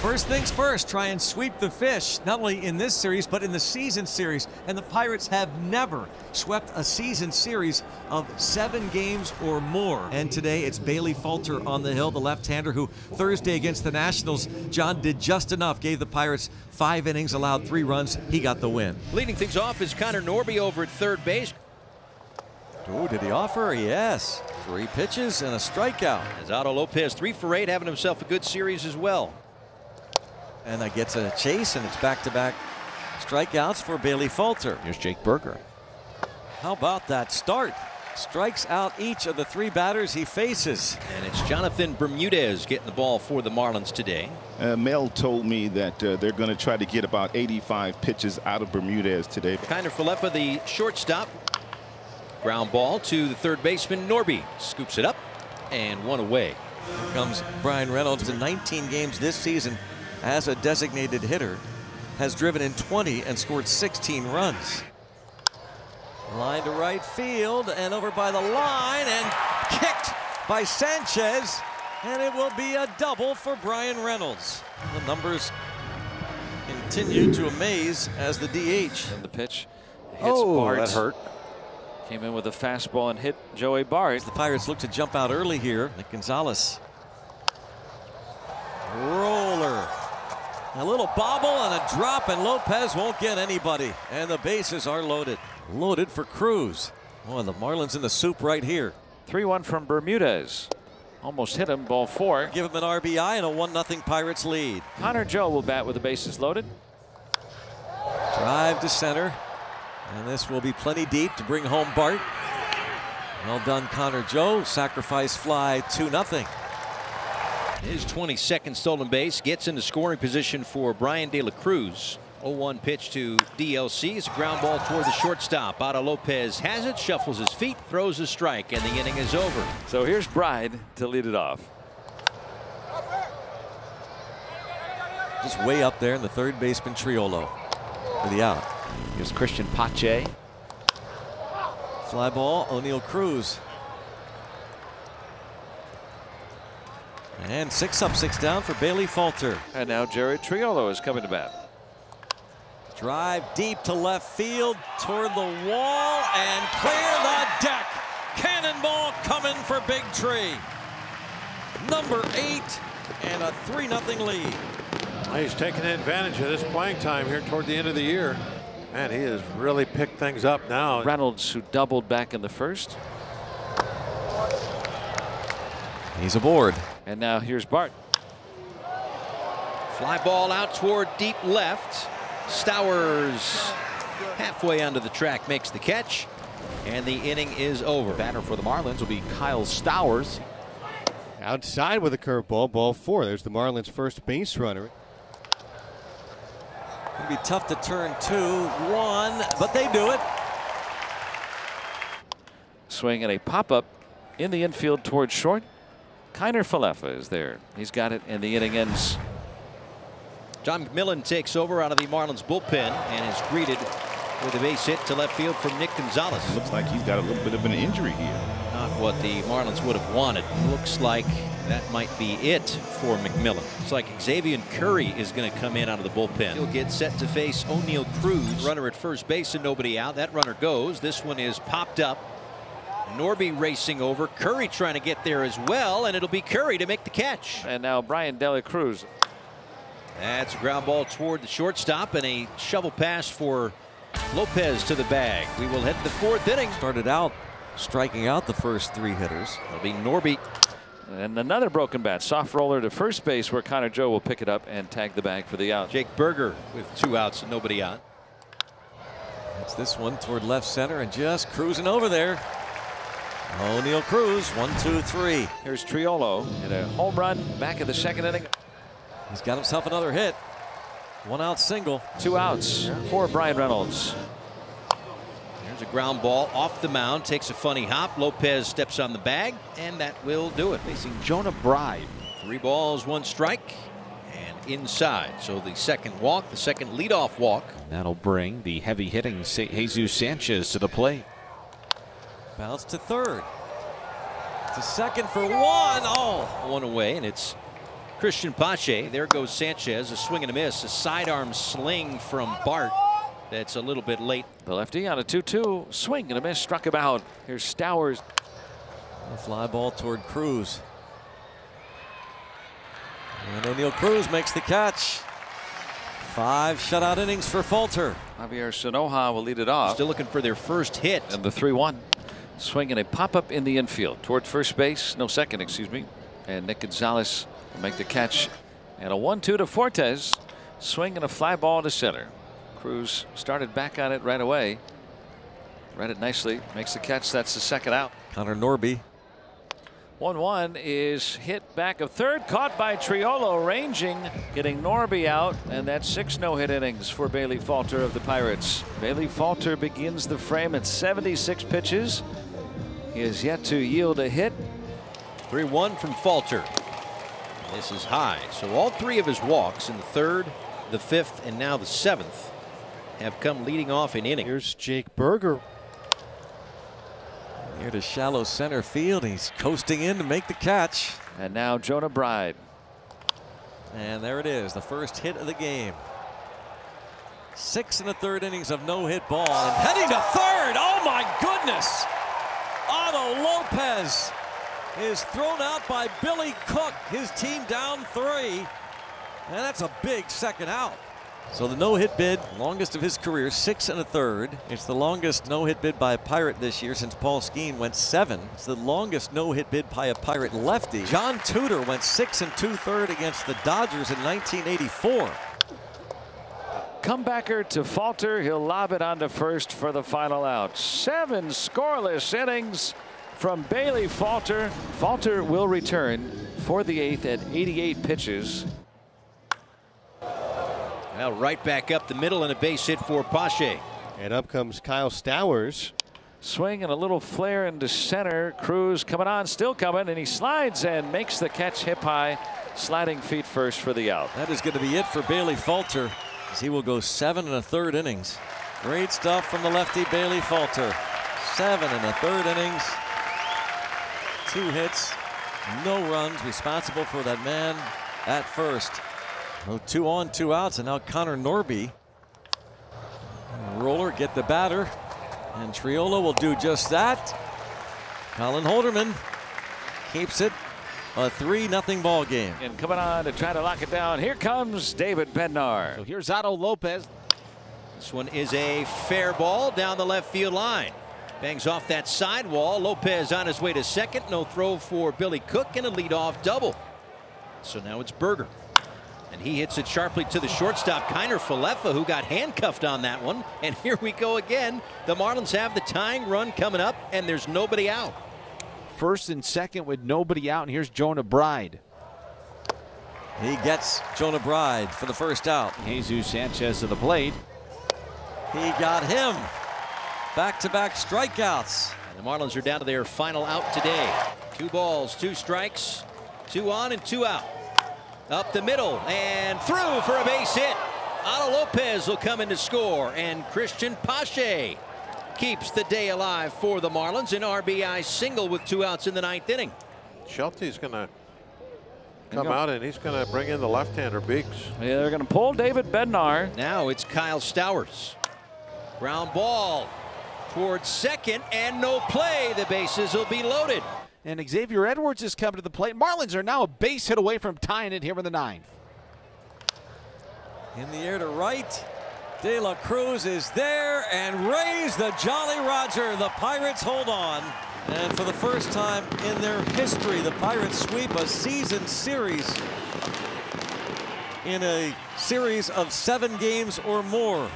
First things first, try and sweep the fish, not only in this series, but in the season series. And the Pirates have never swept a season series of 7 games or more. And today it's Bailey Falter on the hill, the left-hander who Thursday against the Nationals, John did just enough, gave the Pirates 5 innings, allowed 3 runs. He got the win. Leading things off is Connor Norby over at third base. Oh, did he offer? Yes. 3 pitches and a strikeout. As Otto Lopez 3 for 8, having himself a good series as well. And that gets a chase, and it's back-to-back strikeouts for Bailey Falter. Here's Jake Berger. How about that start? Strikes out each of the 3 batters he faces. And it's Jonathan Bermudez getting the ball for the Marlins today. Mel told me that they're going to try to get about 85 pitches out of Bermudez today. Kiner Falefa, the shortstop. Ground ball to the third baseman Norby. Scoops it up and 1 away. Here comes Brian Reynolds. In 19 games this season as a designated hitter, has driven in 20 and scored 16 runs. Line to right field and over by the line and kicked by Sanchez, and it will be a double for Brian Reynolds. The numbers continue to amaze as the DH. And the pitch hits Bart. That hurt. Came in with a fastball and hit Joey Bart. The Pirates look to jump out early here. Nick Gonzalez. Roller. A little bobble and a drop, and Lopez won't get anybody. And the bases are loaded. Loaded for Cruz. Oh, the Marlins in the soup right here. 3-1 from Bermudez. Almost hit him, ball 4. Give him an RBI and a 1-0 Pirates lead. Connor Joe will bat with the bases loaded. Drive to center. And this will be plenty deep to bring home Bart. Well done, Connor Joe. Sacrifice fly 2-0. His 22nd stolen base gets into scoring position for Brian De La Cruz. 0-1 pitch to DLC. It's a ground ball toward the shortstop. Otto Lopez has it, shuffles his feet, throws a strike, and the inning is over. So here's Bride to lead it off. Just way up there in the third baseman Triolo for the out. Here's Christian Pache. Fly ball, O'Neill Cruz. And 6 up, 6 down for Bailey Falter. And now Jared Triolo is coming to bat. Drive deep to left field toward the wall and clear the deck. Cannonball coming for Big Tree. Number 8 and a 3-0 lead. He's taking advantage of this playing time here toward the end of the year. Man, he has really picked things up now. Reynolds, who doubled back in the first. He's aboard. And now here's Bart. Fly ball out toward deep left. Stowers halfway onto the track makes the catch, and the inning is over. Batter for the Marlins will be Kyle Stowers. Outside with a curveball, ball 4. There's the Marlins' first base runner. It'll be tough to turn 2-1, but they do it. Swing and a pop-up in the infield towards short. Kiner Falefa is there. He's got it, and the inning ends. John McMillan takes over out of the Marlins bullpen and is greeted with a base hit to left field from Nick Gonzalez. Looks like he's got a little bit of an injury here. Not what the Marlins would have wanted. Looks like that might be it for McMillan. It's like Xavier Curry is going to come in out of the bullpen. He'll get set to face O'Neill Cruz. Runner at first base and nobody out. That runner goes. This one is popped up. Norby racing over. Curry trying to get there as well, and it'll be Curry to make the catch. And now Brian De La Cruz. That's a ground ball toward the shortstop and a shovel pass for Lopez to the bag. We will head to the 4th inning. Started out striking out the first 3 hitters. It'll be Norby. And another broken bat. Soft roller to first base where Connor Joe will pick it up and tag the bag for the out. Jake Berger with 2 outs and nobody out. That's this one toward left center and just cruising over there. O'Neill Cruz, 1, 2, 3. Here's Triolo in a home run back in the 2nd inning. He's got himself another hit. 1-out single. 2 outs for Brian Reynolds. There's a ground ball off the mound, takes a funny hop. Lopez steps on the bag, and that will do it. Facing Jonah Bride. 3 balls, 1 strike, and inside. So the second walk, the second leadoff walk. That'll bring the heavy hitting Jesus Sanchez to the plate. Bounce to third. To second for 1. Oh. 1 away, and it's Christian Pache. There goes Sanchez. A swing and a miss. A sidearm sling from Bart. That's a little bit late. The lefty on a 2-2. Swing and a miss. Struck him out. Here's Stowers. A fly ball toward Cruz. And O'Neill Cruz makes the catch. 5 shutout innings for Falter. Javier Sonoja will lead it off. Still looking for their first hit. And the 3-1. Swing and a pop-up in the infield toward first base. No, second, excuse me. And Nick Gonzalez will make the catch. And a 1-2 to Fortes. Swing and a fly ball to center. Cruz started back on it right away. Read it nicely. Makes the catch. That's the second out. Connor Norby. 1-1 is hit back of third. Caught by Triolo, ranging, getting Norby out. And that's 6 no-hit innings for Bailey Falter of the Pirates. Bailey Falter begins the frame at 76 pitches. He has yet to yield a hit. 3-1 from Falter. This is high. So all 3 of his walks in the 3rd, the 5th, and now the 7th have come leading off in innings. Here's Jake Berger. Here to shallow center field. He's coasting in to make the catch. And now Jonah Bride. And there it is, the first hit of the game. 6 1/3 innings of no-hit ball. And heading to third. Oh my goodness. Otto Lopez is thrown out by Billy Cook. His team down 3. And that's a big second out. So the no-hit bid, longest of his career, 6 1/3. It's the longest no-hit bid by a Pirate this year since Paul Skeen went 7. It's the longest no-hit bid by a Pirate lefty. John Tudor went 6 2/3 against the Dodgers in 1984. Comebacker to Falter. He'll lob it onto first for the final out. 7 scoreless innings from Bailey Falter. Falter will return for the 8th at 88 pitches. Well, right back up the middle and a base hit for Pache. And up comes Kyle Stowers. Swing and a little flare into center. Cruz coming on, still coming, and he slides and makes the catch hip high. Sliding feet first for the out. That is going to be it for Bailey Falter, as he will go 7 1/3 innings. Great stuff from the lefty Bailey Falter. 7 1/3 innings. 2 hits, no runs, responsible for that man at first. No 2 on, 2 outs, and now Connor Norby. Roller, get the batter, and Triolo will do just that. Colin Holderman keeps it a 3-0 ball game. And coming on to try to lock it down, here comes David Bednar. So here's Otto Lopez. This one is a fair ball down the left field line. Bangs off that sidewall. Lopez on his way to second. No throw for Billy Cook, and a leadoff double. So now it's Berger. And he hits it sharply to the shortstop, Kiner Falefa, who got handcuffed on that one. And here we go again. The Marlins have the tying run coming up, and there's nobody out. First and second with nobody out, and here's Jonah Bride. He gets Jonah Bride for the first out. Jesus Sanchez to the plate. He got him. Back-to-back strikeouts. And the Marlins are down to their final out today. 2 balls, 2 strikes, 2 on and 2 out. Up the middle and through for a base hit. Otto Lopez will come in to score, and Christian Pache keeps the day alive for the Marlins. An RBI single with 2 outs in the 9th inning. Shelty's going to come out, and he's going to bring in the left-hander Beeks. Yeah, they're going to pull David Bednar. Now it's Kyle Stowers. Ground ball towards second, and no play. The bases will be loaded. And Xavier Edwards has come to the plate. Marlins are now a base hit away from tying it here in the 9th. In the air to right. De La Cruz is there and raise the Jolly Roger. The Pirates hold on. And for the first time in their history, the Pirates sweep a season series in a series of 7 games or more.